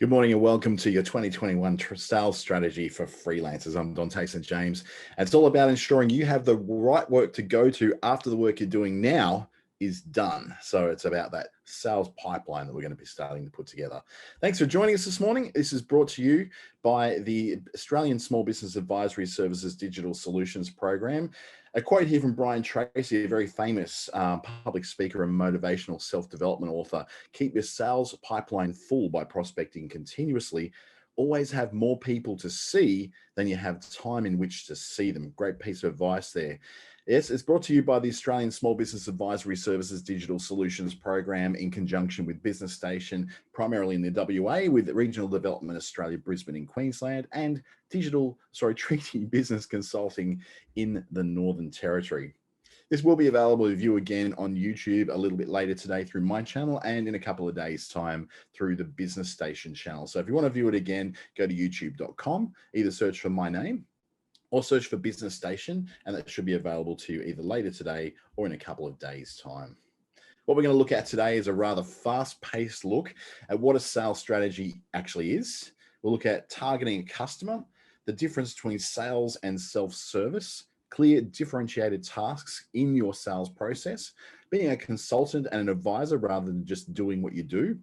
Good morning and welcome to your 2021 sales strategy for freelancers. I'm Dante St. James. And it's all about ensuring you have the right work to go to after the work you're doing now is done. So it's about that sales pipeline that we're going to be starting to put together. Thanks for joining us this morning. This is brought to you by the Australian Small Business Advisory Services Digital Solutions Program. A quote here from Brian Tracy, a very famous public speaker and motivational self-development author. Keep your sales pipeline full by prospecting continuously. Always have more people to see than you have time in which to see them. Great piece of advice there. Yes, it's brought to you by the Australian Small Business Advisory Services Digital Solutions Program in conjunction with Business Station, primarily in the WA, with Regional Development Australia, Brisbane in Queensland, and Treaty Business Consulting in the Northern Territory. This will be available to view again on YouTube a little bit later today through my channel and in a couple of days' time through the Business Station channel. So if you want to view it again, go to youtube.com, either search for my name or search for Business Station, and that should be available to you either later today or in a couple of days' time. What we're going to look at today is a rather fast-paced look at what a sales strategy actually is. We'll look at targeting a customer, the difference between sales and self-service, clear differentiated tasks in your sales process, being a consultant and an advisor rather than just doing what you do,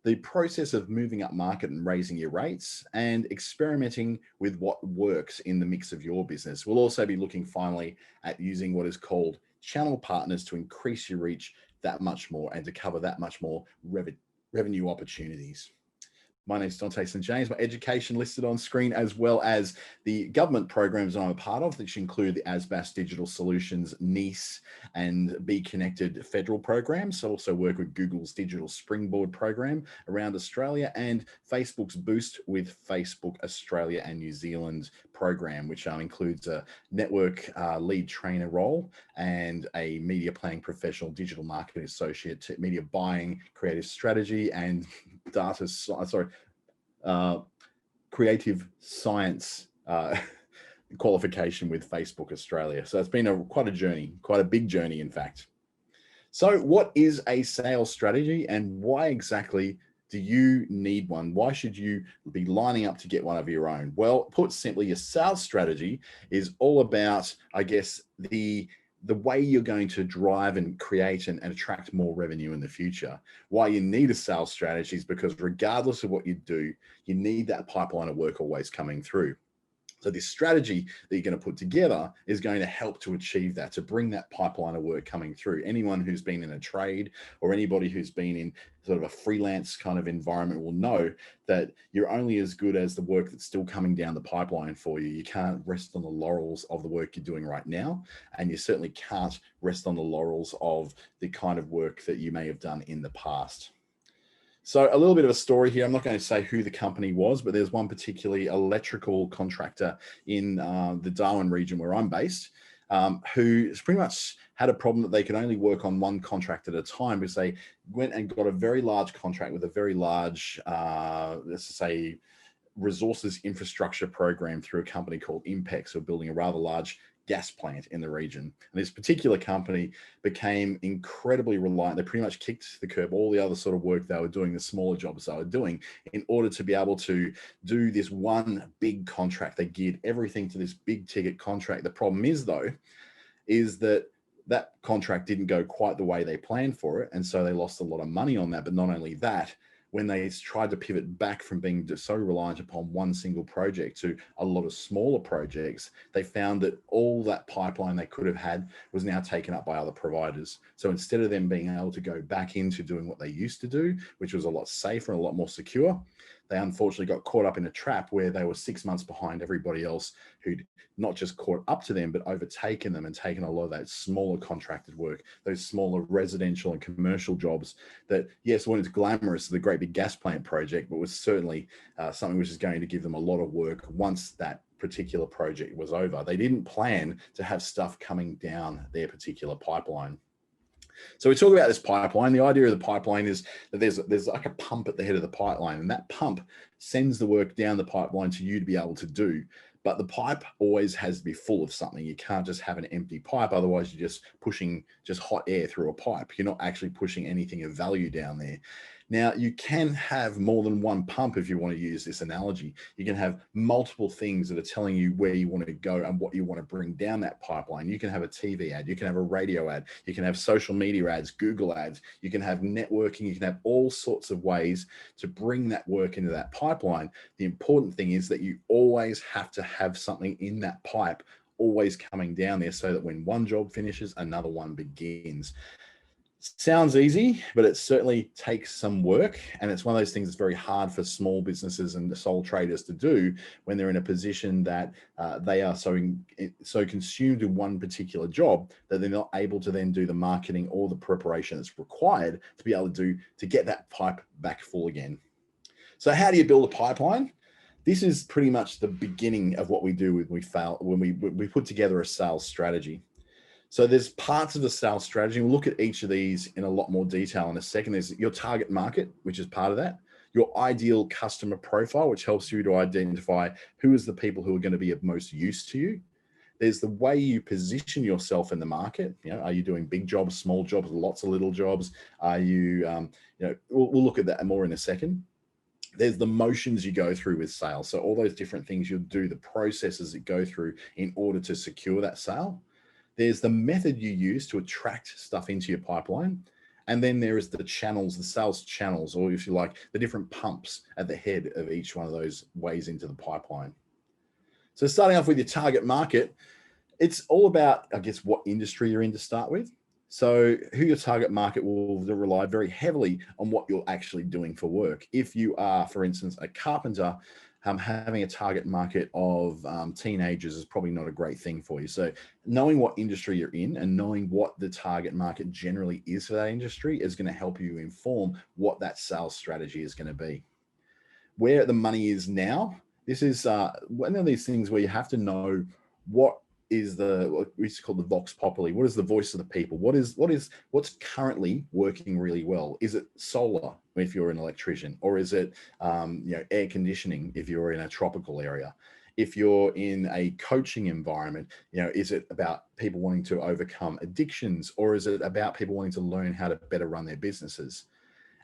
the process of moving up market and raising your rates, and experimenting with what works in the mix of your business. We'll also be looking finally at using what is called channel partners to increase your reach that much more and to cover that much more revenue opportunities. My name is Dante St. James. My education listed on screen, as well as the government programs I'm a part of, which include the ASBAS Digital Solutions, NICE, and Be Connected federal programs. So I also work with Google's Digital Springboard program around Australia and Facebook's Boost with Facebook Australia and New Zealand program, which includes a network lead trainer role and a media planning professional, digital marketing associate, media buying, creative strategy, and creative science qualification with Facebook Australia. So it's been quite a journey, quite a big journey, in fact. So what is a sales strategy and why exactly do you need one? Why should you be lining up to get one of your own? Well, put simply, your sales strategy is all about, I guess, the way you're going to drive and create and attract more revenue in the future. Why you need a sales strategy is because regardless of what you do, you need that pipeline of work always coming through. So this strategy that you're going to put together is going to help to achieve that, to bring that pipeline of work coming through. Anyone who's been in a trade or anybody who's been in sort of a freelance kind of environment will know that you're only as good as the work that's still coming down the pipeline for you. You can't rest on the laurels of the work you're doing right now, and you certainly can't rest on the laurels of the kind of work that you may have done in the past. So a little bit of a story here. I'm not going to say who the company was, but there's one particularly electrical contractor in the Darwin region where I'm based, who pretty much had a problem that they could only work on one contract at a time because they went and got a very large contract with a very large, let's say, resources infrastructure program through a company called Impex, who are building a rather large gas plant in the region. And this particular company became incredibly reliant. They pretty much kicked the curb all the other sort of work they were doing, the smaller jobs they were doing, in order to be able to do this one big contract. They geared everything to this big ticket contract. The problem is, though, is that that contract didn't go quite the way they planned for it. And so they lost a lot of money on that. But not only that, when they tried to pivot back from being so reliant upon one single project to a lot of smaller projects, they found that all that pipeline they could have had was now taken up by other providers. So instead of them being able to go back into doing what they used to do, which was a lot safer and a lot more secure, they unfortunately got caught up in a trap where they were 6 months behind everybody else who'd not just caught up to them, but overtaken them and taken a lot of that smaller contracted work, those smaller residential and commercial jobs that, yes, weren't as glamorous as the great big gas plant project, but was certainly something which is going to give them a lot of work once that particular project was over. They didn't plan to have stuff coming down their particular pipeline. So we talk about this pipeline. The idea of the pipeline is that there's like a pump at the head of the pipeline, and that pump sends the work down the pipeline to you to be able to do. But the pipe always has to be full of something. You can't just have an empty pipe. Otherwise, you're just pushing just hot air through a pipe. You're not actually pushing anything of value down there. Now, you can have more than one pump if you want to use this analogy. You can have multiple things that are telling you where you want to go and what you want to bring down that pipeline. You can have a TV ad, you can have a radio ad, you can have social media ads, Google ads, you can have networking, you can have all sorts of ways to bring that work into that pipeline. The important thing is that you always have to have something in that pipe always coming down there so that when one job finishes, another one begins. Sounds easy, but it certainly takes some work. And it's one of those things that's very hard for small businesses and the sole traders to do when they're in a position that they are so consumed in one particular job that they're not able to then do the marketing or the preparation that's required to be able to get that pipe back full again. So how do you build a pipeline? This is pretty much the beginning of what we do when we put together a sales strategy. So there's parts of the sales strategy. We'll look at each of these in a lot more detail in a second. There's your target market, which is part of that. Your ideal customer profile, which helps you to identify who is the people who are going to be of most use to you. There's the way you position yourself in the market. Are you doing big jobs, small jobs, lots of little jobs? Are you, we'll look at that more in a second. There's the motions you go through with sales. So all those different things you'll do, the processes that go through in order to secure that sale. There's the method you use to attract stuff into your pipeline. And then there is the channels, the sales channels, or if you like, the different pumps at the head of each one of those ways into the pipeline. So starting off with your target market, it's all about, I guess, what industry you're in to start with. So who your target market will rely very heavily on what you're actually doing for work. If you are, for instance, a carpenter, having a target market of teenagers is probably not a great thing for you. So knowing what industry you're in and knowing what the target market generally is for that industry is going to help you inform what that sales strategy is going to be. Where the money is now, this is one of these things where you have to know what is what we used to call the vox populi. What is the voice of the people? What's currently working really well? Is it solar if you're an electrician, or is it air conditioning if you're in a tropical area? If you're in a coaching environment, is it about people wanting to overcome addictions, or is it about people wanting to learn how to better run their businesses?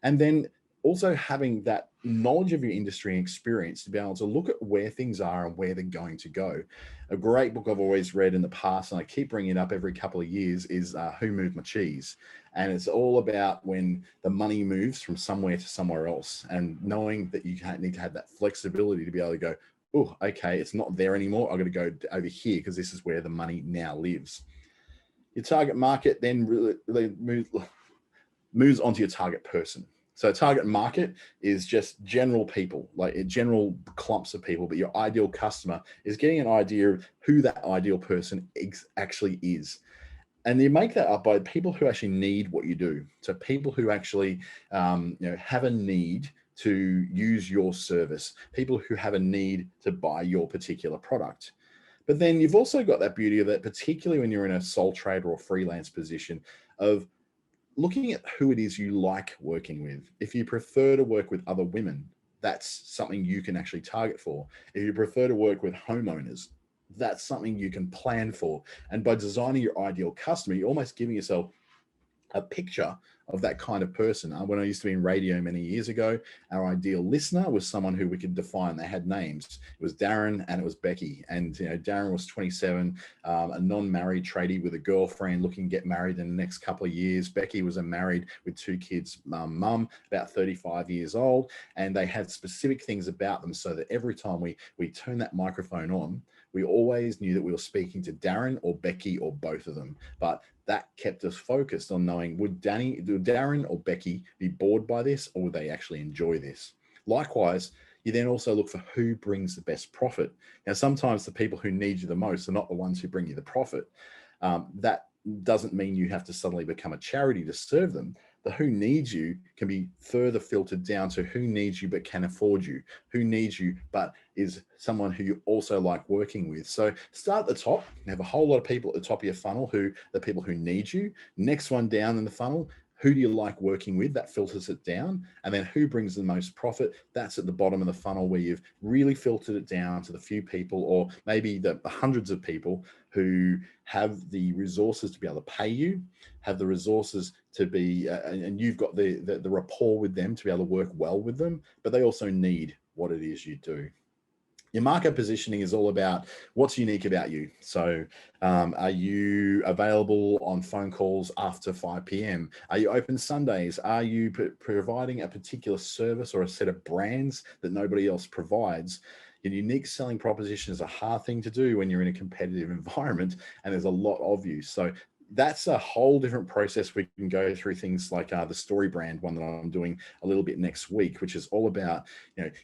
And then also having that knowledge of your industry and experience to be able to look at where things are and where they're going to go. A great book I've always read in the past, and I keep bringing it up every couple of years, is Who Moved My Cheese? And it's all about when the money moves from somewhere to somewhere else, and knowing that you need to have that flexibility to be able to go, oh, okay, it's not there anymore. I've got to go over here because this is where the money now lives. Your target market then really moves onto your target person. So target market is just general people, like general clumps of people, but your ideal customer is getting an idea of who that ideal person actually is. And you make that up by people who actually need what you do. So people who actually have a need to use your service, people who have a need to buy your particular product. But then you've also got that beauty of that, particularly when you're in a sole trader or freelance position, of looking at who it is you like working with. If you prefer to work with other women, that's something you can actually target for. If you prefer to work with homeowners, that's something you can plan for. And by designing your ideal customer, you're almost giving yourself a picture of that kind of person. When I used to be in radio many years ago, our ideal listener was someone who we could define. They had names. It was Darren and it was Becky. And Darren was 27, a non-married tradie with a girlfriend looking to get married in the next couple of years. Becky was a married with 2 kids mum, about 35 years old. And they had specific things about them so that every time we turn that microphone on, we always knew that we were speaking to Darren or Becky or both of them. But that kept us focused on knowing, would Darren or Becky be bored by this, or would they actually enjoy this? Likewise, you then also look for who brings the best profit. Now, sometimes the people who need you the most are not the ones who bring you the profit. That doesn't mean you have to suddenly become a charity to serve them. The who needs you can be further filtered down to who needs you but can afford you, who needs you but is someone who you also like working with. So start at the top, you have a whole lot of people at the top of your funnel the people who need you. Next one down in the funnel, Who do you like working with? That filters it down. And then who brings the most profit? That's at the bottom of the funnel, where you've really filtered it down to the few people, or maybe the hundreds of people who have the resources to be able to pay you, have the resources to be, and you've got the rapport with them to be able to work well with them, but they also need what it is you do. Your market positioning is all about what's unique about you. So are you available on phone calls after 5 p.m.? Are you open Sundays? Are you providing a particular service or a set of brands that nobody else provides? Your unique selling proposition is a hard thing to do when you're in a competitive environment and there's a lot of you. So that's a whole different process. We can go through things like the story brand one that I'm doing a little bit next week, which is all about,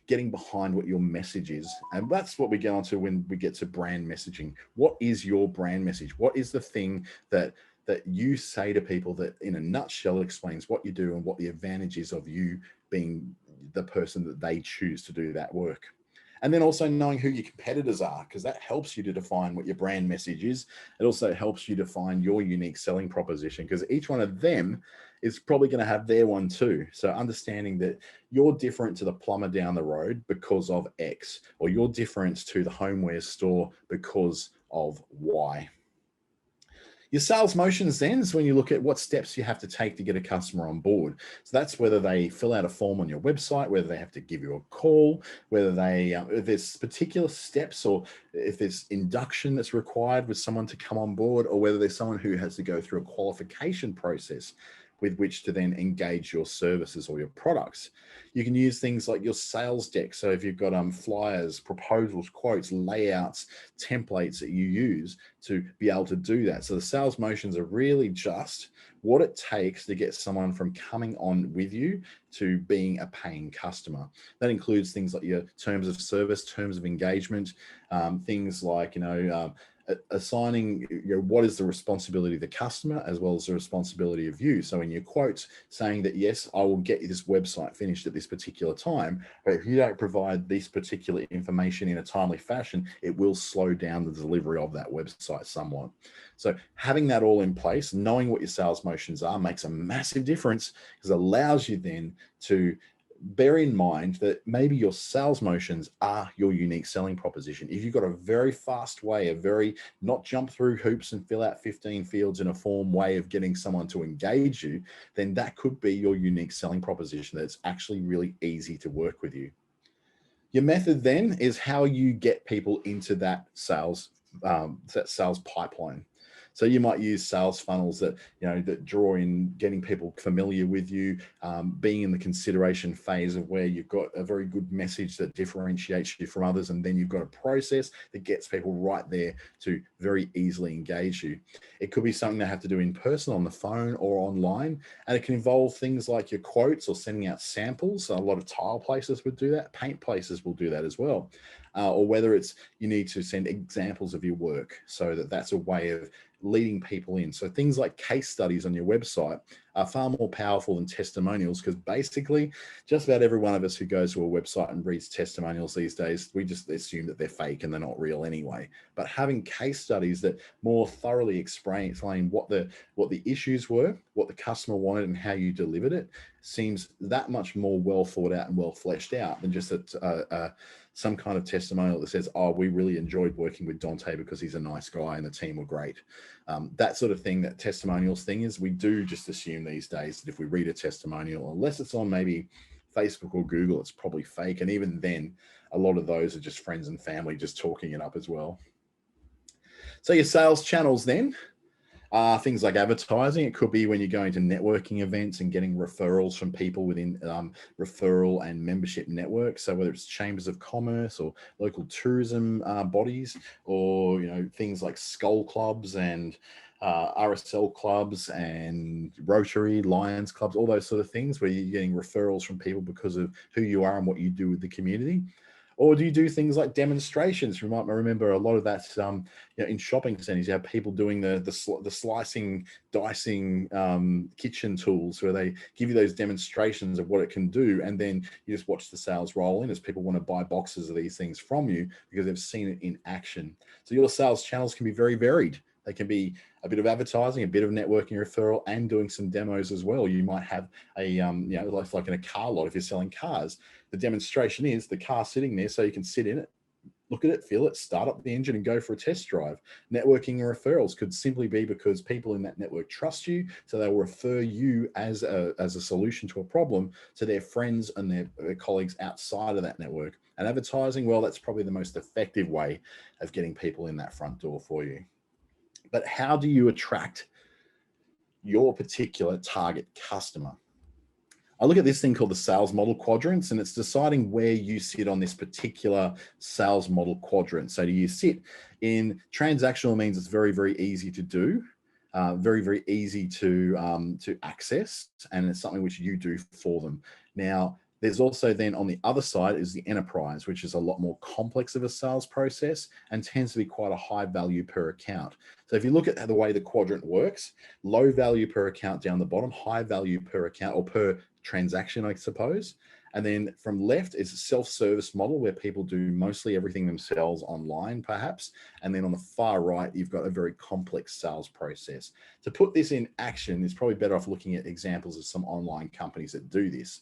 getting behind what your message is. And that's what we get onto when we get to brand messaging. What is your brand message? What is the thing that you say to people that in a nutshell explains what you do and what the advantage is of you being the person that they choose to do that work? And then also knowing who your competitors are, because that helps you to define what your brand message is. It also helps you define your unique selling proposition, because each one of them is probably going to have their one too. So understanding that you're different to the plumber down the road because of X, or you're different to the homeware store because of Y. Your sales motions then is when you look at what steps you have to take to get a customer on board. So that's whether they fill out a form on your website, whether they have to give you a call, whether they, if there's particular steps, or if there's induction that's required with someone to come on board, or whether there's someone who has to go through a qualification process with which to then engage your services or your products. You can use things like your sales deck. So if you've got flyers, proposals, quotes, layouts, templates that you use to be able to do that. So the sales motions are really just what it takes to get someone from coming on with you to being a paying customer. That includes things like your terms of service, terms of engagement, things like, assigning what is the responsibility of the customer as well as the responsibility of you. So in your quotes, saying that, yes, I will get you this website finished at this particular time, but if you don't provide this particular information in a timely fashion, it will slow down the delivery of that website somewhat. So having that all in place, knowing what your sales motions are, makes a massive difference, because it allows you then to bear in mind that maybe your sales motions are your unique selling proposition. If you've got a very fast way, a very not jump through hoops and fill out 15 fields in a form way of getting someone to engage you, then that could be your unique selling proposition. That's actually really easy to work with you. Your method then is how you get people into that sales pipeline. So you might use sales funnels that, that draw in getting people familiar with you, being in the consideration phase of where you've got a very good message that differentiates you from others. And then you've got a process that gets people right there to very easily engage you. It could be something they have to do in person, on the phone, or online. And it can involve things like your quotes or sending out samples. So a lot of tile places would do that. Paint places will do that as well. Or whether it's you need to send examples of your work, so that's a way of leading people in. So things like case studies on your website are far more powerful than testimonials, because basically just about every one of us who goes to a website and reads testimonials these days, we just assume that they're fake and they're not real anyway. But having case studies that more thoroughly explain what the issues were, what the customer wanted, and how you delivered it, seems that much more well thought out and well fleshed out than just some kind of testimonial that says, oh, we really enjoyed working with Dante because he's a nice guy and the team were great. That sort of thing, that testimonials thing is, we do just assume these days that if we read a testimonial, unless it's on maybe Facebook or Google, it's probably fake. And even then, a lot of those are just friends and family just talking it up as well. So your sales channels then, things like advertising. It could be when you're going to networking events and getting referrals from people within referral and membership networks. So whether it's chambers of commerce or local tourism bodies, or things like skull clubs and RSL clubs and Rotary, Lions clubs, all those sort of things where you're getting referrals from people because of who you are and what you do with the community. Or do you do things like demonstrations? You might remember a lot of that in shopping centers. You have people doing the slicing, dicing kitchen tools, where they give you those demonstrations of what it can do. And then you just watch the sales roll in as people want to buy boxes of these things from you because they've seen it in action. So your sales channels can be very varied. They can be a bit of advertising, a bit of networking referral, and doing some demos as well. You might have a, like in a car lot, if you're selling cars, the demonstration is the car sitting there so you can sit in it, look at it, feel it, start up the engine and go for a test drive. Networking and referrals could simply be because people in that network trust you, so they will refer you as a solution to a problem to their friends and their colleagues outside of that network. And advertising, well, that's probably the most effective way of getting people in that front door for you. But how do you attract your particular target customer? I look at this thing called the sales model quadrants, and it's deciding where you sit on this particular sales model quadrant. So do you sit in transactional? Means it's very, very easy to do, very, very easy to access, and it's something which you do for them. Now, there's also then on the other side is the enterprise, which is a lot more complex of a sales process and tends to be quite a high value per account. So if you look at the way the quadrant works, low value per account down the bottom, high value per account or per transaction, I suppose. And then from left is a self-service model where people do mostly everything themselves online, perhaps. And then on the far right, you've got a very complex sales process. To put this in action, it's probably better off looking at examples of some online companies that do this.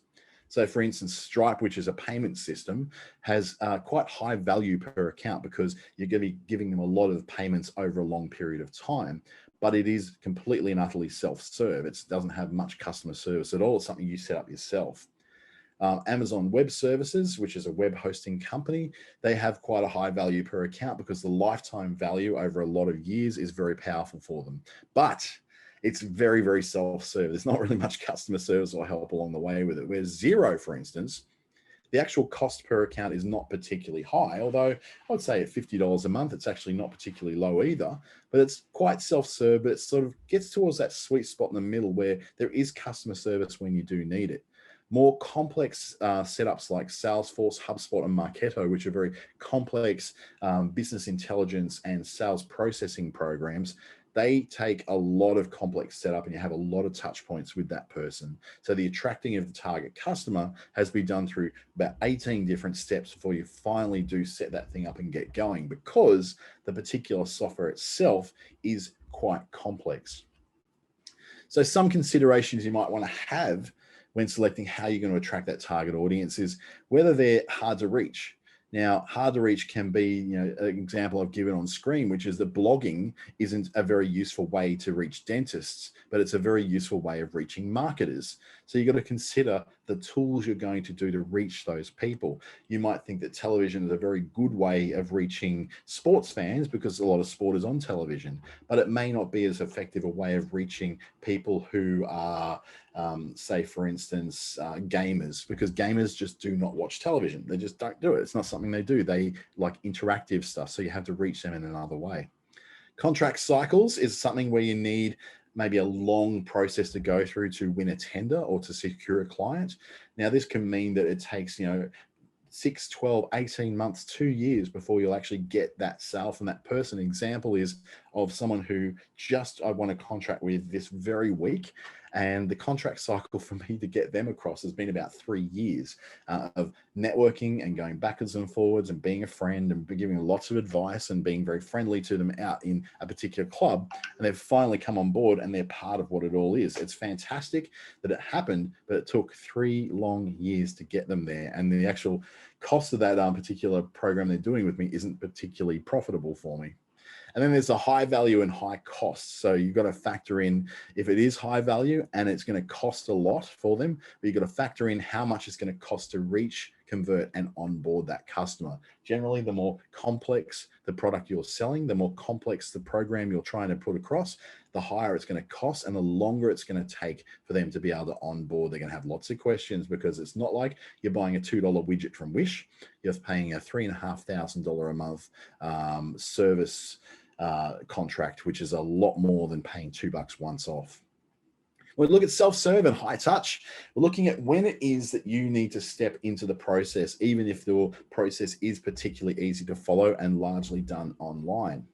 So for instance, Stripe, which is a payment system, has quite high value per account because you're going to be giving them a lot of payments over a long period of time, but it is completely and utterly self-serve. It doesn't have much customer service at all. It's something you set up yourself. Amazon Web Services, which is a web hosting company, they have quite a high value per account because the lifetime value over a lot of years is very powerful for them. But it's very, very self-serve. There's not really much customer service or help along the way with it. Whereas Xero, for instance, the actual cost per account is not particularly high, although I would say at $50 a month, it's actually not particularly low either, but it's quite self-serve, but it sort of gets towards that sweet spot in the middle where there is customer service when you do need it. More complex setups like Salesforce, HubSpot, and Marketo, which are very complex business intelligence and sales processing programs, they take a lot of complex setup and you have a lot of touch points with that person. So the attracting of the target customer has been done through about 18 different steps before you finally do set that thing up and get going, because the particular software itself is quite complex. So some considerations you might want to have when selecting how you're going to attract that target audience is whether they're hard to reach. Now, hard to reach can be, an example I've given on screen, which is that blogging isn't a very useful way to reach dentists, but it's a very useful way of reaching marketers. So you've got to consider the tools you're going to do to reach those people. You might think that television is a very good way of reaching sports fans because a lot of sport is on television, but it may not be as effective a way of reaching people who are, say, for instance, gamers, because gamers just do not watch television. They just don't do it. It's not something they do. They like interactive stuff, so you have to reach them in another way. Contract cycles is something where you need maybe a long process to go through to win a tender or to secure a client. Now, this can mean that it takes, 6, 12, 18 months, 2 years before you'll actually get that sale from that person. Example is of someone who I won a contract with this very week, and the contract cycle for me to get them across has been about 3 years of networking and going backwards and forwards and being a friend and giving lots of advice and being very friendly to them out in a particular club. And they've finally come on board and they're part of what it all is. It's fantastic that it happened, but it took 3 long years to get them there. And the actual cost of that particular program they're doing with me isn't particularly profitable for me. And then there's the high value and high cost. So you've got to factor in if it is high value and it's going to cost a lot for them, but you've got to factor in how much it's going to cost to reach, convert, and onboard that customer. Generally, the more complex the product you're selling, the more complex the program you're trying to put across, the higher it's going to cost and the longer it's going to take for them to be able to onboard. They're going to have lots of questions because it's not like you're buying a $2 widget from Wish. You're paying a $3,500 a month service contract, which is a lot more than paying $2 once off. When we look at self-serve and high touch, we're looking at when it is that you need to step into the process, even if the process is particularly easy to follow and largely done online.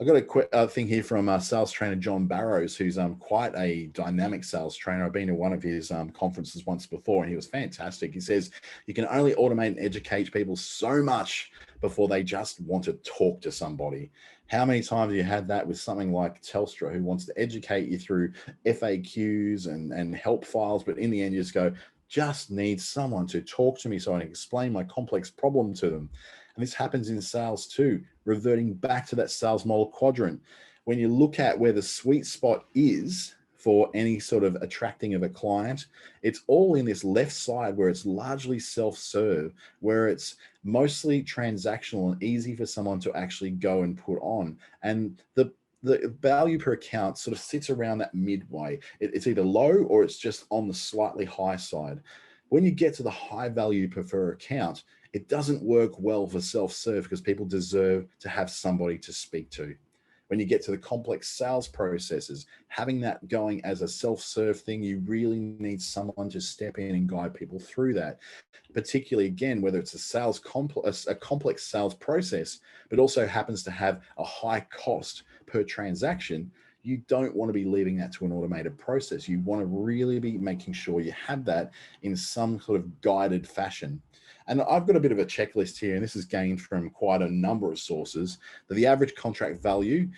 I've got a quick thing here from sales trainer John Barrows, who's quite a dynamic sales trainer. I've been to one of his conferences once before, and he was fantastic. He says you can only automate and educate people so much before they just want to talk to somebody. How many times have you had that with something like Telstra, who wants to educate you through FAQs and help files, but in the end you just go, just need someone to talk to me so I can explain my complex problem to them. And this happens in sales too, reverting back to that sales model quadrant. When you look at where the sweet spot is for any sort of attracting of a client, it's all in this left side where it's largely self-serve, where it's mostly transactional and easy for someone to actually go and put on. And the value per account sort of sits around that midway. It's either low or it's just on the slightly high side. When you get to the high value per account, it doesn't work well for self-serve because people deserve to have somebody to speak to. When you get to the complex sales processes, having that going as a self-serve thing, you really need someone to step in and guide people through that. Particularly, again, whether it's a complex sales process, but also happens to have a high cost per transaction, you don't want to be leaving that to an automated process. You want to really be making sure you have that in some sort of guided fashion. And I've got a bit of a checklist here, and this is gained from quite a number of sources, that the average contract value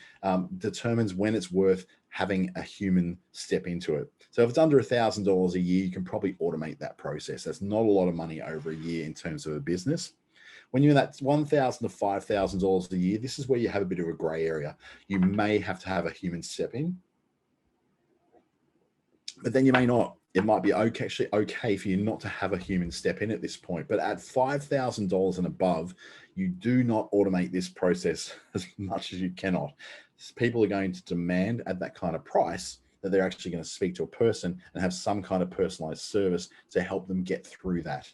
determines when it's worth having a human step into it. So if it's under $1,000 a year, you can probably automate that process. That's not a lot of money over a year in terms of a business. When you're in that $1,000 to $5,000 a year, this is where you have a bit of a gray area. You may have to have a human step in, but then you may not. It might be actually okay for you not to have a human step in at this point. But at $5,000 and above, you do not automate this process as much as you cannot. People are going to demand at that kind of price that they're actually going to speak to a person and have some kind of personalized service to help them get through that.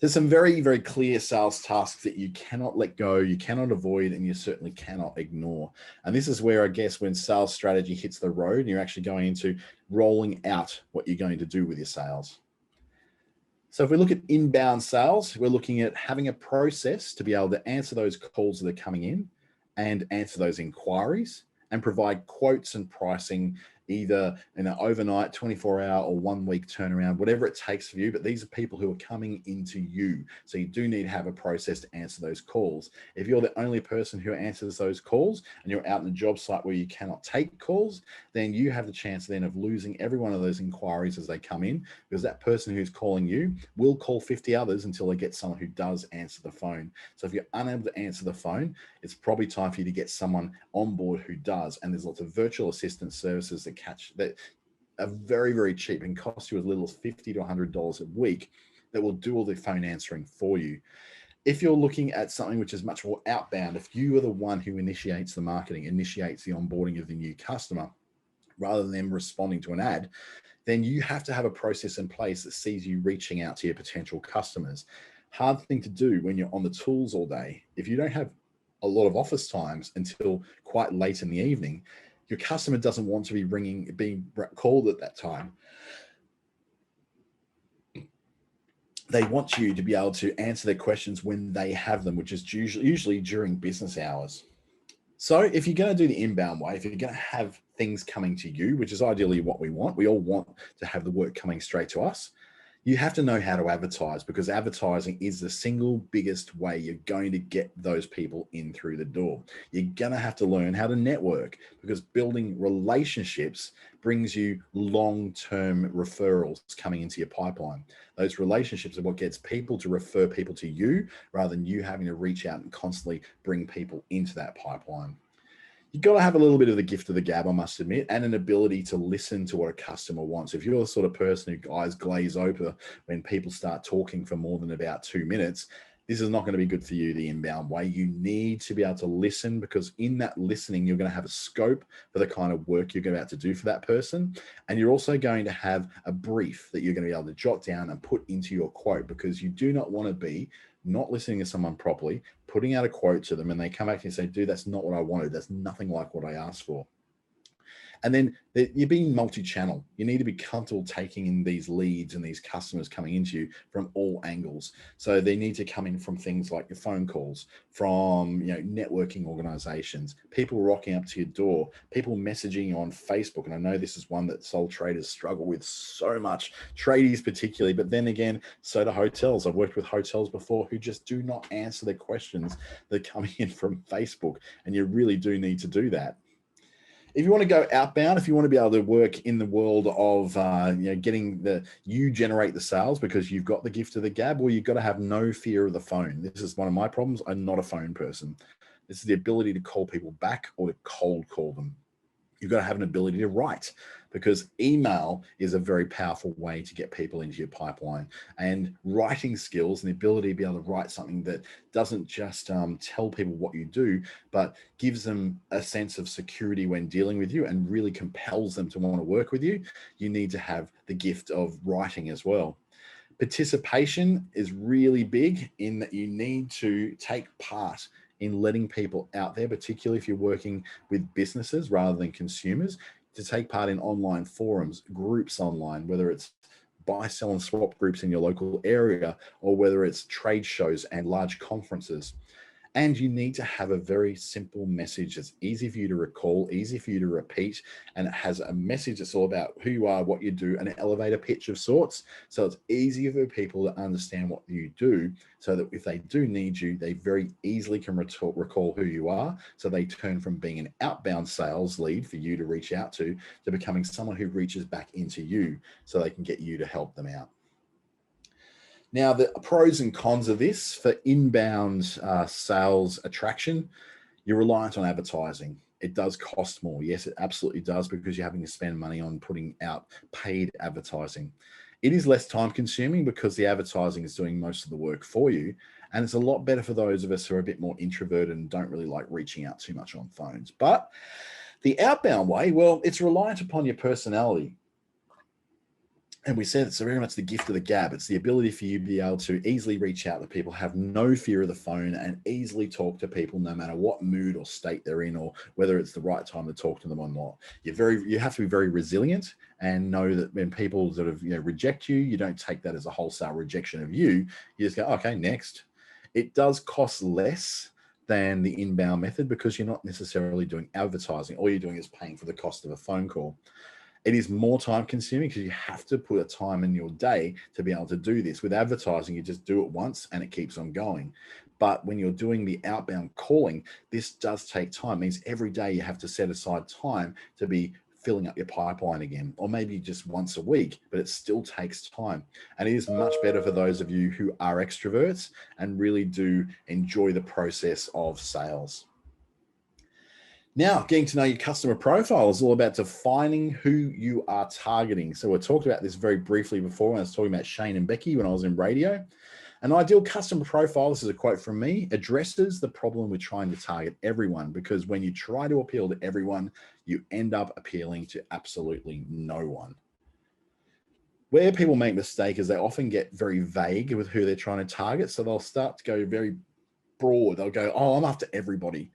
There's some very, very clear sales tasks that you cannot let go, you cannot avoid, and you certainly cannot ignore. And this is where, I guess, when sales strategy hits the road and you're actually going into rolling out what you're going to do with your sales. So if we look at inbound sales, we're looking at having a process to be able to answer those calls that are coming in and answer those inquiries and provide quotes and pricing either in an overnight, 24-hour or 1 week turnaround, whatever it takes for you. But these are people who are coming into you. So you do need to have a process to answer those calls. If you're the only person who answers those calls and you're out in a job site where you cannot take calls, then you have the chance then of losing every one of those inquiries as they come in, because that person who's calling you will call 50 others until they get someone who does answer the phone. So if you're unable to answer the phone, it's probably time for you to get someone on board who does. And there's lots of virtual assistant services that are very, very cheap and cost you as little as $50 to $100 a week that will do all the phone answering for you. If you're looking at something which is much more outbound, if you are the one who initiates the marketing, initiates the onboarding of the new customer, rather than them responding to an ad, then you have to have a process in place that sees you reaching out to your potential customers. Hard thing to do when you're on the tools all day. If you don't have a lot of office times until quite late in the evening, your customer doesn't want to be being called at that time. They want you to be able to answer their questions when they have them, which is usually during business hours. So if you're going to do the inbound way, if you're going to have things coming to you, which is ideally what we want all want to have the work coming straight to us, you have to know how to advertise, because advertising is the single biggest way you're going to get those people in through the door. You're going to have to learn how to network, because building relationships brings you long-term referrals coming into your pipeline. Those relationships are what gets people to refer people to you, rather than you having to reach out and constantly bring people into that pipeline. You've got to have a little bit of the gift of the gab, I must admit, and an ability to listen to what a customer wants. If you're the sort of person who eyes glaze over when people start talking for more than about 2 minutes, this is not going to be good for you the inbound way. You need to be able to listen, because in that listening, you're going to have a scope for the kind of work you're about to do for that person. And you're also going to have a brief that you're going to be able to jot down and put into your quote, because you do not want to be not listening to someone properly, putting out a quote to them, and they come back and say, dude, that's not what I wanted. That's nothing like what I asked for. And then you're being multi-channel. You need to be comfortable taking in these leads and these customers coming into you from all angles. So they need to come in from things like your phone calls, from networking organizations, people rocking up to your door, people messaging you on Facebook. And I know this is one that sole traders struggle with so much, tradies particularly, but then again, so do hotels. I've worked with hotels before who just do not answer the questions that are coming in from Facebook, and you really do need to do that. If you want to go outbound, if you want to be able to work in the world of you generate the sales because you've got the gift of the gab, well, you've got to have no fear of the phone. This is one of my problems. I'm not a phone person. This is the ability to call people back or to cold call them. You've got to have an ability to write, because email is a very powerful way to get people into your pipeline. And writing skills and the ability to be able to write something that doesn't just tell people what you do, but gives them a sense of security when dealing with you and really compels them to want to work with you. You need to have the gift of writing as well. Participation is really big in that you need to take part in letting people out there, particularly if you're working with businesses rather than consumers, to take part in online forums, groups online, whether it's buy, sell, and swap groups in your local area, or whether it's trade shows and large conferences. And you need to have a very simple message that's easy for you to recall, easy for you to repeat, and it has a message that's all about who you are, what you do, an elevator pitch of sorts. So it's easy for people to understand what you do, so that if they do need you, they very easily can recall who you are. So they turn from being an outbound sales lead for you to reach out to becoming someone who reaches back into you so they can get you to help them out. Now, the pros and cons of this for inbound sales attraction, you're reliant on advertising. It does cost more. Yes, it absolutely does, because you're having to spend money on putting out paid advertising. It is less time consuming because the advertising is doing most of the work for you. And it's a lot better for those of us who are a bit more introverted and don't really like reaching out too much on phones. But the outbound way, well, it's reliant upon your personality. And we said it's very much the gift of the gab. It's the ability for you to be able to easily reach out to people, have no fear of the phone, and easily talk to people no matter what mood or state they're in, or whether it's the right time to talk to them or not. You have to be very resilient and know that when people sort of reject you, you don't take that as a wholesale rejection of you. You just go, okay, next. It does cost less than the inbound method because you're not necessarily doing advertising. All you're doing is paying for the cost of a phone call. It is more time consuming because you have to put a time in your day to be able to do this. With advertising, you just do it once and it keeps on going. But when you're doing the outbound calling, this does take time. It means every day you have to set aside time to be filling up your pipeline again, or maybe just once a week, but it still takes time. And it is much better for those of you who are extroverts and really do enjoy the process of sales. Now, getting to know your customer profile is all about defining who you are targeting. So we talked about this very briefly before when I was talking about Shane and Becky when I was in radio. An ideal customer profile, this is a quote from me, addresses the problem with trying to target everyone, because when you try to appeal to everyone, you end up appealing to absolutely no one. Where people make mistake is they often get very vague with who they're trying to target. So they'll start to go very broad. They'll go, oh, I'm after everybody.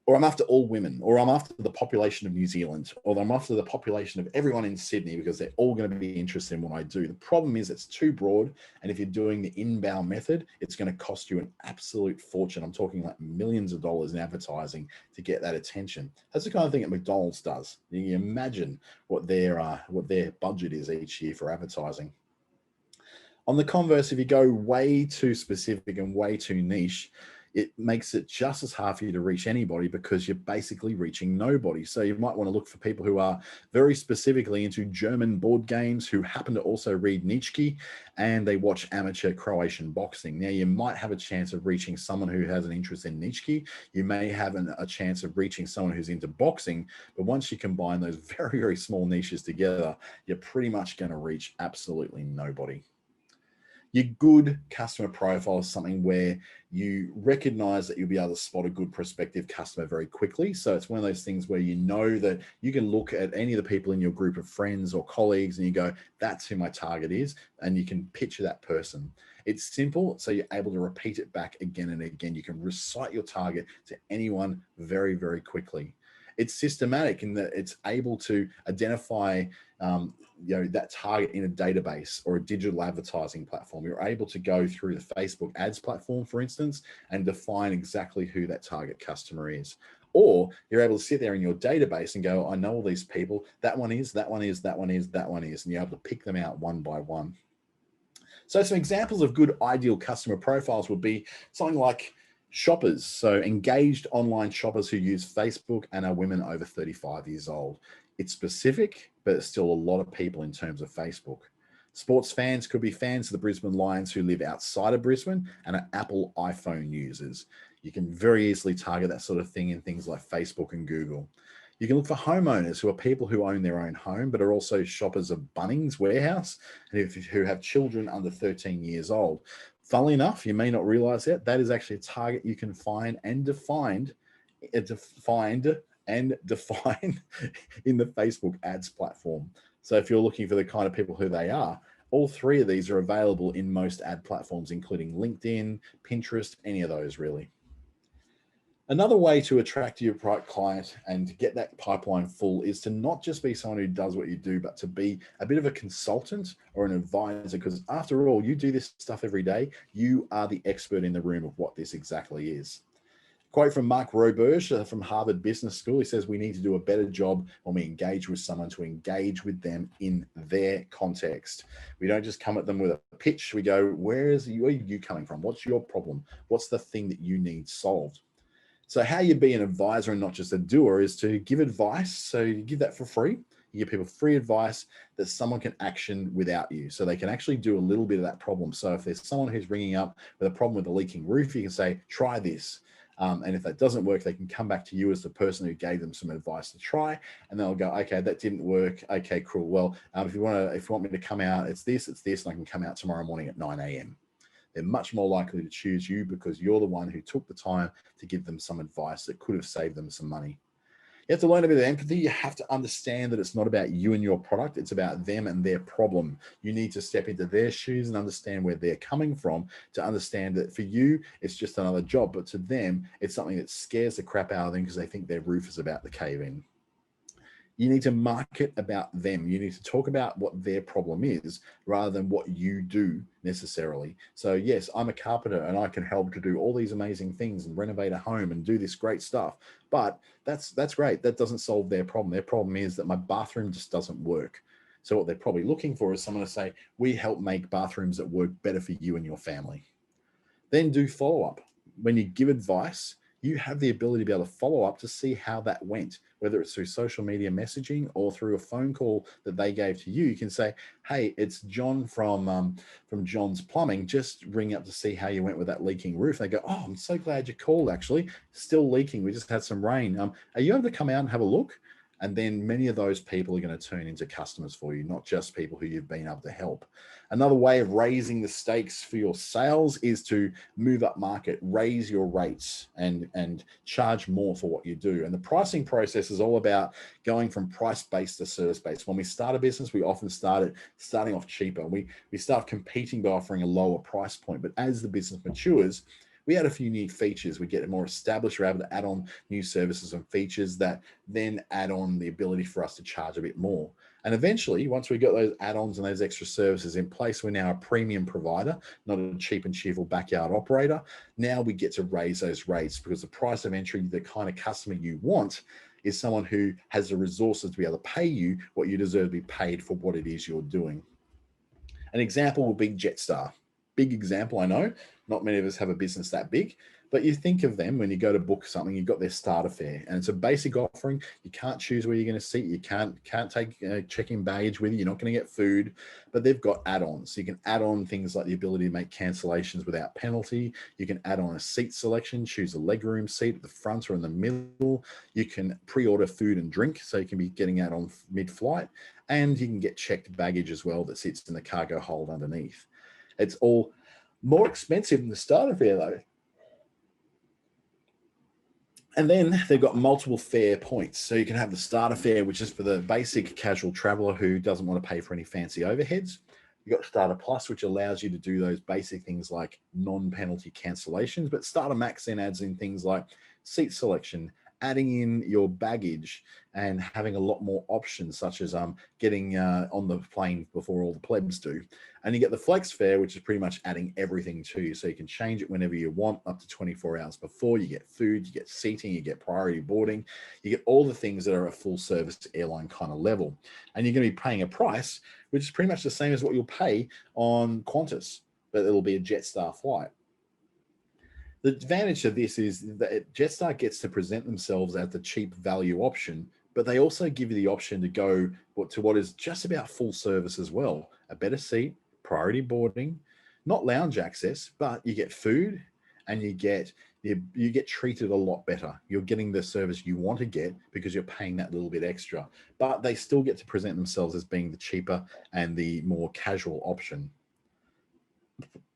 Or I'm after all women, or I'm after the population of New Zealand, or I'm after the population of everyone in Sydney, because they're all going to be interested in what I do. The problem is it's too broad. And if you're doing the inbound method, it's going to cost you an absolute fortune. I'm talking like millions of dollars in advertising to get that attention. That's the kind of thing that McDonald's does. You can imagine what their budget is each year for advertising. On the converse, if you go way too specific and way too niche, it makes it just as hard for you to reach anybody because you're basically reaching nobody. So you might want to look for people who are very specifically into German board games, who happen to also read Nietzsche, and they watch amateur Croatian boxing. Now, you might have a chance of reaching someone who has an interest in Nietzsche. You may have a chance of reaching someone who's into boxing, but once you combine those very, very small niches together, you're pretty much going to reach absolutely nobody. Your good customer profile is something where you recognize that you'll be able to spot a good prospective customer very quickly. So it's one of those things where you know that you can look at any of the people in your group of friends or colleagues and you go, that's who my target is. And you can picture that person. It's simple, so you're able to repeat it back again and again. You can recite your target to anyone very, very quickly. It's systematic in that it's able to identify that target in a database or a digital advertising platform. You're able to go through the Facebook ads platform, for instance, and define exactly who that target customer is. Or you're able to sit there in your database and go, I know all these people, that one is, that one is, that one is, that one is, and you're able to pick them out one by one. So some examples of good ideal customer profiles would be something like shoppers. So engaged online shoppers who use Facebook and are women over 35 years old. It's specific, but it's still a lot of people in terms of Facebook. Sports fans could be fans of the Brisbane Lions who live outside of Brisbane and are Apple iPhone users. You can very easily target that sort of thing in things like Facebook and Google. You can look for homeowners who are people who own their own home, but are also shoppers of Bunnings Warehouse and who have children under 13 years old. Funnily enough, you may not realize that is actually a target you can find and define in the Facebook ads platform. So if you're looking for the kind of people who they are, all three of these are available in most ad platforms, including LinkedIn, Pinterest, any of those really. Another way to attract your right client and get that pipeline full is to not just be someone who does what you do, but to be a bit of a consultant or an advisor, because after all, you do this stuff every day. You are the expert in the room of what this exactly is. Quote from Mark Roberge from Harvard Business School. He says, we need to do a better job when we engage with someone to engage with them in their context. We don't just come at them with a pitch. We go, where are you coming from? What's your problem? What's the thing that you need solved? So how you be an advisor and not just a doer is to give advice. So you give that for free. You give people free advice that someone can action without you. So they can actually do a little bit of that problem. So if there's someone who's ringing up with a problem with a leaking roof, you can say, try this. And if that doesn't work, they can come back to you as the person who gave them some advice to try, and they'll go, okay, that didn't work. Okay, cool. Well, if you want me to come out, it's this, and I can come out tomorrow morning at 9 a.m. They're much more likely to choose you because you're the one who took the time to give them some advice that could have saved them some money. You have to learn a bit of empathy. You have to understand that it's not about you and your product. It's about them and their problem. You need to step into their shoes and understand where they're coming from to understand that for you, it's just another job. But to them, it's something that scares the crap out of them because they think their roof is about to cave in. You need to market about them. You need to talk about what their problem is rather than what you do necessarily. So yes, I'm a carpenter and I can help to do all these amazing things and renovate a home and do this great stuff. But that's great. That doesn't solve their problem. Their problem is that my bathroom just doesn't work. So what they're probably looking for is someone to say, we help make bathrooms that work better for you and your family. Then do follow-up. When you give advice, you have the ability to be able to follow up to see how that went, whether it's through social media messaging or through a phone call that they gave to you. You can say, hey, it's John from John's Plumbing. Just ring up to see how you went with that leaking roof. They go, oh, I'm so glad you called, actually. Still leaking. We just had some rain. Are you able to come out and have a look? And then many of those people are going to turn into customers for you, not just people who you've been able to help. Another way of raising the stakes for your sales is to move up market, raise your rates and charge more for what you do. And the pricing process is all about going from price-based to service-based. When we start a business, we often starting off cheaper. We start competing by offering a lower price point. But as the business matures, we add a few new features. We get more established. We're able to add on new services and features that then add on the ability for us to charge a bit more. And eventually, once we got those add-ons and those extra services in place, we're now a premium provider, not a cheap and cheerful backyard operator. Now we get to raise those rates because the price of entry, the kind of customer you want, is someone who has the resources to be able to pay you what you deserve to be paid for what it is you're doing. An example would be Jetstar. Big example, I know. Not many of us have a business that big, but you think of them when you go to book something, you've got their starter fare, and it's a basic offering. You can't choose where you're going to sit. You can't take check-in baggage with you. You're not going to get food, but they've got add-ons. So you can add on things like the ability to make cancellations without penalty. You can add on a seat selection, choose a legroom seat at the front or in the middle. You can pre-order food and drink, so you can be getting that on mid-flight, and you can get checked baggage as well that sits in the cargo hold underneath. It's all more expensive than the starter fare though. And then they've got multiple fare points. So you can have the starter fare, which is for the basic casual traveler who doesn't want to pay for any fancy overheads. You've got Starter Plus, which allows you to do those basic things like non-penalty cancellations. But Starter Max then adds in things like seat selection, adding in your baggage and having a lot more options, such as getting on the plane before all the plebs do. And you get the flex fare, which is pretty much adding everything to you. So you can change it whenever you want, up to 24 hours before. You get food, you get seating, you get priority boarding, you get all the things that are a full service airline kind of level. And you're going to be paying a price, which is pretty much the same as what you'll pay on Qantas, but it'll be a Jetstar flight. The advantage of this is that Jetstar gets to present themselves as the cheap value option, but they also give you the option to go to what is just about full service as well. A better seat, priority boarding, not lounge access, but you get food and you get treated a lot better. You're getting the service you want to get because you're paying that little bit extra, but they still get to present themselves as being the cheaper and the more casual option.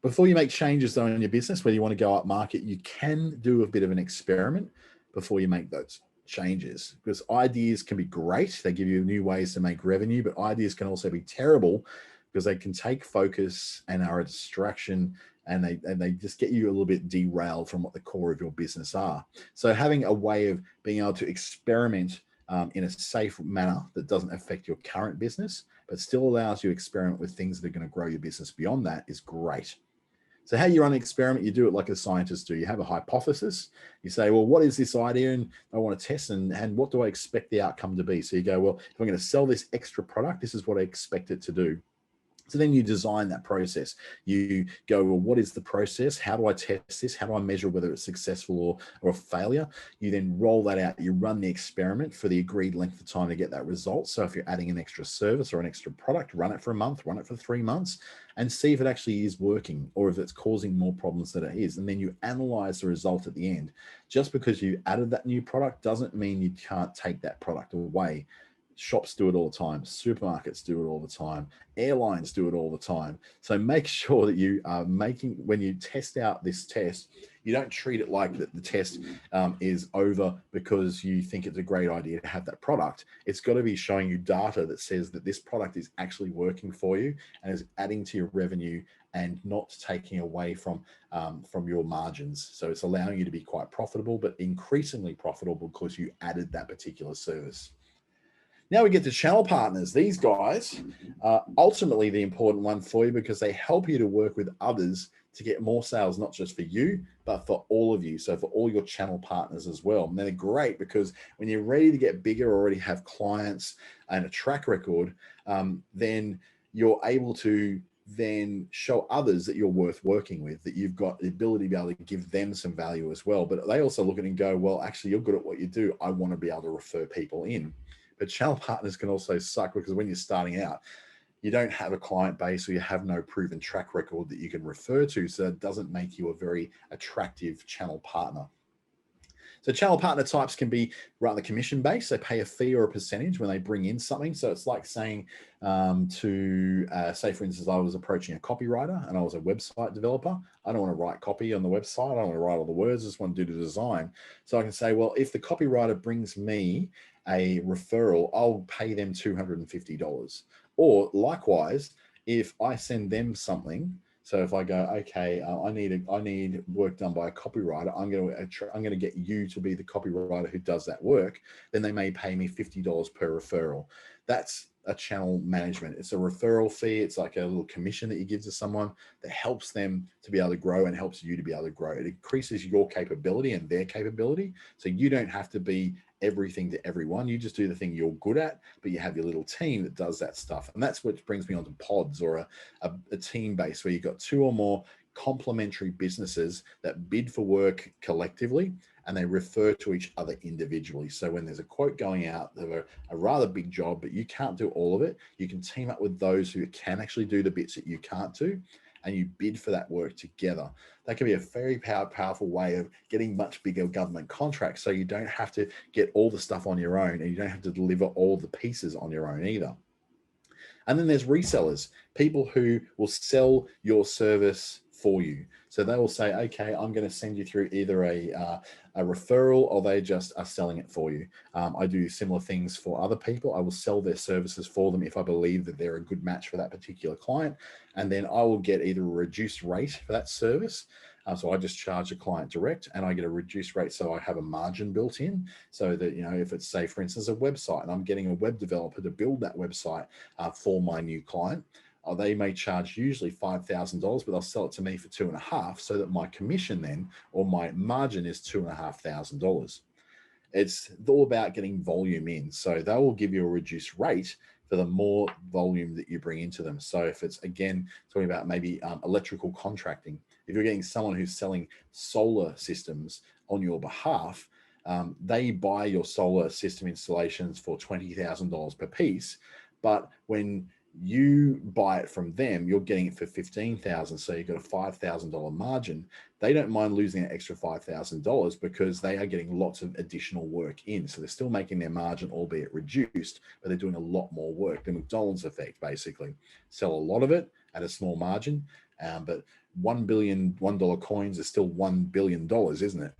Before you make changes though in your business, whether you want to go up market, you can do a bit of an experiment before you make those changes, because ideas can be great. They give you new ways to make revenue, but ideas can also be terrible because they can take focus and are a distraction, and they just get you a little bit derailed from what the core of your business are. So having a way of being able to experiment in a safe manner that doesn't affect your current business, but still allows you to experiment with things that are going to grow your business beyond that is great. So how you run an experiment, you do it like a scientist do. You have a hypothesis. You say, well, what is this idea? And I want to test, and what do I expect the outcome to be? So you go, well, if I'm going to sell this extra product, this is what I expect it to do. So then you design that process. You go, well, what is the process? How do I test this? How do I measure whether it's successful or a failure? You then roll that out. You run the experiment for the agreed length of time to get that result. So if you're adding an extra service or an extra product, run it for a month, run it for 3 months, and see if it actually is working or if it's causing more problems than it is. And then you analyze the result at the end. Just because you added that new product doesn't mean you can't take that product away. Shops do it all the time. Supermarkets do it all the time. Airlines do it all the time. So make sure that you are when you test out this test, you don't treat it like that the test is over because you think it's a great idea to have that product. It's got to be showing you data that says that this product is actually working for you and is adding to your revenue and not taking away from your margins. So it's allowing you to be quite profitable, but increasingly profitable because you added that particular service. Now we get to channel partners. These guys are ultimately the important one for you because they help you to work with others to get more sales, not just for you, but for all of you. So for all your channel partners as well. And they're great because when you're ready to get bigger, already have clients and a track record, then you're able to then show others that you're worth working with, that you've got the ability to be able to give them some value as well. But they also look at it and go, well, actually, you're good at what you do. I want to be able to refer people in. But channel partners can also suck because when you're starting out, you don't have a client base or you have no proven track record that you can refer to. So it doesn't make you a very attractive channel partner. So channel partner types can be rather commission-based. They pay a fee or a percentage when they bring in something. So it's like saying say, for instance, I was approaching a copywriter and I was a website developer. I don't want to write copy on the website. I don't want to write all the words. I just want to do the design. So I can say, well, if the copywriter brings me a referral, I'll pay them $250. Or likewise, if I send them something, so if I go, okay, I need work done by a copywriter, I'm going to get you to be the copywriter who does that work, then they may pay me $50 per referral. That's a channel management. It's a referral fee. It's like a little commission that you give to someone that helps them to be able to grow and helps you to be able to grow. It increases your capability and their capability. So you don't have to be everything to everyone. You just do the thing you're good at, but you have your little team that does that stuff. And that's what brings me on to pods, or a team base where you've got 2 or more complementary businesses that bid for work collectively and they refer to each other individually. So when there's a quote going out of a rather big job, but you can't do all of it, you can team up with those who can actually do the bits that you can't do, and you bid for that work together. That can be a very powerful way of getting much bigger government contracts, so you don't have to get all the stuff on your own, and you don't have to deliver all the pieces on your own either. And then there's resellers, people who will sell your service for you. So they will say, okay, I'm going to send you through either a referral, or they just are selling it for you. I do similar things for other people. I will sell their services for them if I believe that they're a good match for that particular client. And then I will get either a reduced rate for that service, So I just charge a client direct and I get a reduced rate. So I have a margin built in so that, if it's, say, for instance, a website and I'm getting a web developer to build that website for my new client, they may charge usually $5,000, but they'll sell it to me for 2.5, so that my commission then, or my margin, is $2,500. It's all about getting volume in. So they will give you a reduced rate for the more volume that you bring into them. So if it's, again, talking about maybe electrical contracting, if you're getting someone who's selling solar systems on your behalf, they buy your solar system installations for $20,000 per piece. But when you buy it from them, you're getting it for $15,000. So you've got a $5,000 margin. They don't mind losing an extra $5,000 because they are getting lots of additional work in. So they're still making their margin, albeit reduced, but they're doing a lot more work. The McDonald's effect, basically. Sell a lot of it at a small margin, but $1 billion $1 coins is still $1 billion, isn't it?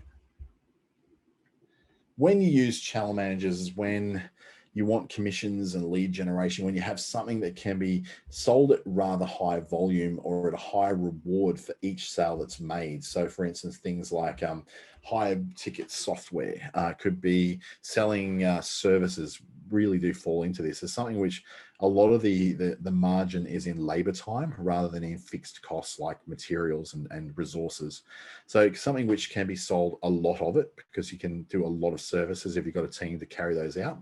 When you use channel managers is when you want commissions and lead generation, when you have something that can be sold at rather high volume or at a high reward for each sale that's made. So for instance, things like high ticket software, could be selling services, really do fall into this. It's something which a lot of the margin is in labor time rather than in fixed costs like materials and resources. So something which can be sold a lot of it, because you can do a lot of services if you've got a team to carry those out,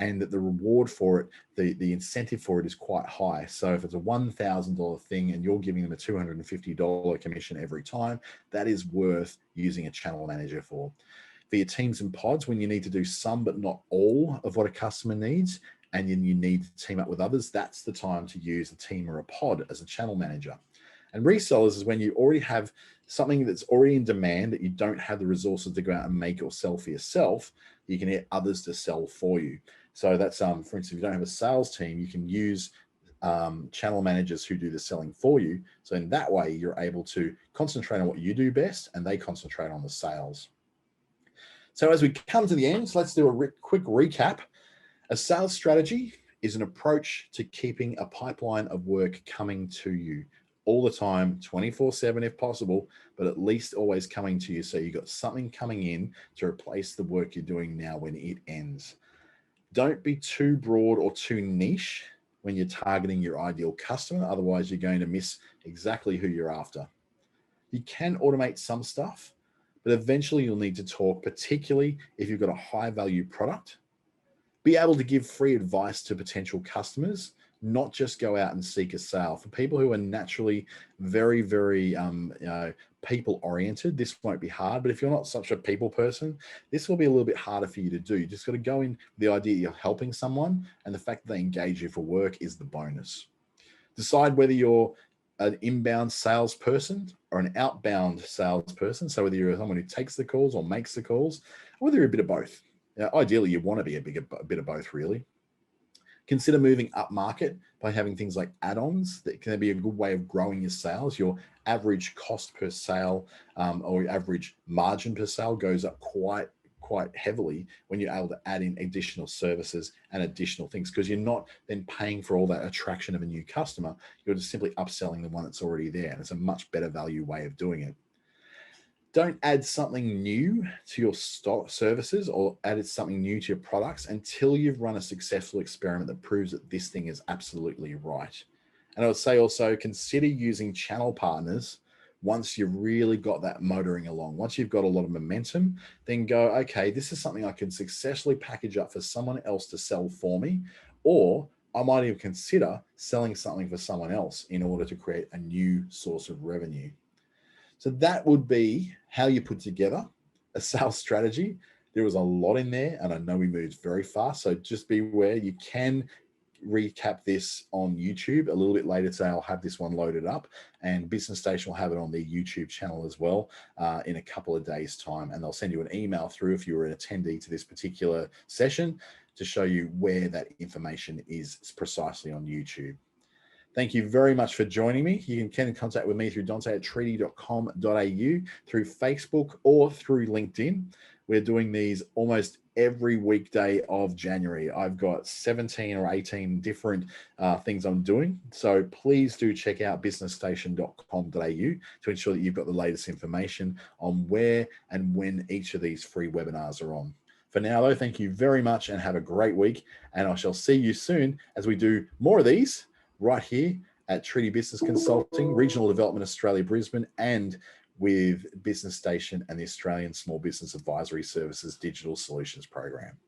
and that the reward for it, the incentive for it, is quite high. So if it's a $1,000 thing and you're giving them a $250 commission every time, that is worth using a channel manager for. For your teams and pods, when you need to do some but not all of what a customer needs, and then you need to team up with others, that's the time to use a team or a pod as a channel manager. And resellers is when you already have something that's already in demand that you don't have the resources to go out and make or sell for yourself. You can get others to sell for you. So that's, for instance, if you don't have a sales team, you can use channel managers who do the selling for you. So in that way, you're able to concentrate on what you do best and they concentrate on the sales. So as we come to the end, let's do a quick recap. A sales strategy is an approach to keeping a pipeline of work coming to you all the time, 24/7 if possible, but at least always coming to you. So you've got something coming in to replace the work you're doing now when it ends. Don't be too broad or too niche when you're targeting your ideal customer. Otherwise, you're going to miss exactly who you're after. You can automate some stuff, but eventually you'll need to talk, particularly if you've got a high value product. Be able to give free advice to potential customers, not just go out and seek a sale. For people who are naturally very, very people oriented, this won't be hard. But if you're not such a people person, this will be a little bit harder for you to do. You just got to go in with the idea you're helping someone, and the fact that they engage you for work is the bonus. Decide whether you're an inbound salesperson or an outbound salesperson. So whether you're someone who takes the calls or makes the calls, or whether you're a bit of both. Ideally, you want to be a bit of both, really. Consider moving up market by having things like add-ons that can be a good way of growing your sales. Your average cost per sale or your average margin per sale goes up quite heavily when you're able to add in additional services and additional things, because you're not then paying for all that attraction of a new customer. You're just simply upselling the one that's already there, and it's a much better value way of doing it. Don't add something new to your stock services or add something new to your products until you've run a successful experiment that proves that this thing is absolutely right. And I would say also consider using channel partners once you've really got that motoring along. Once you've got a lot of momentum, then go, okay, this is something I can successfully package up for someone else to sell for me, or I might even consider selling something for someone else in order to create a new source of revenue. So that would be how you put together a sales strategy. There was a lot in there, and I know we moved very fast. So just be aware, you can recap this on YouTube a little bit later today. I'll have this one loaded up, and Business Station will have it on their YouTube channel as well in a couple of days' time. And they'll send you an email through if you were an attendee to this particular session to show you where that information is precisely on YouTube. Thank you very much for joining me. You can get in contact with me through dante@treaty.com.au, through Facebook, or through LinkedIn. We're doing these almost every weekday of January. I've got 17 or 18 different things I'm doing. So please do check out businessstation.com.au to ensure that you've got the latest information on where and when each of these free webinars are on. For now, though, thank you very much and have a great week. And I shall see you soon as we do more of these right here at Treaty Business Consulting, Regional Development Australia, Brisbane, and with Business Station and the Australian Small Business Advisory Services Digital Solutions Program.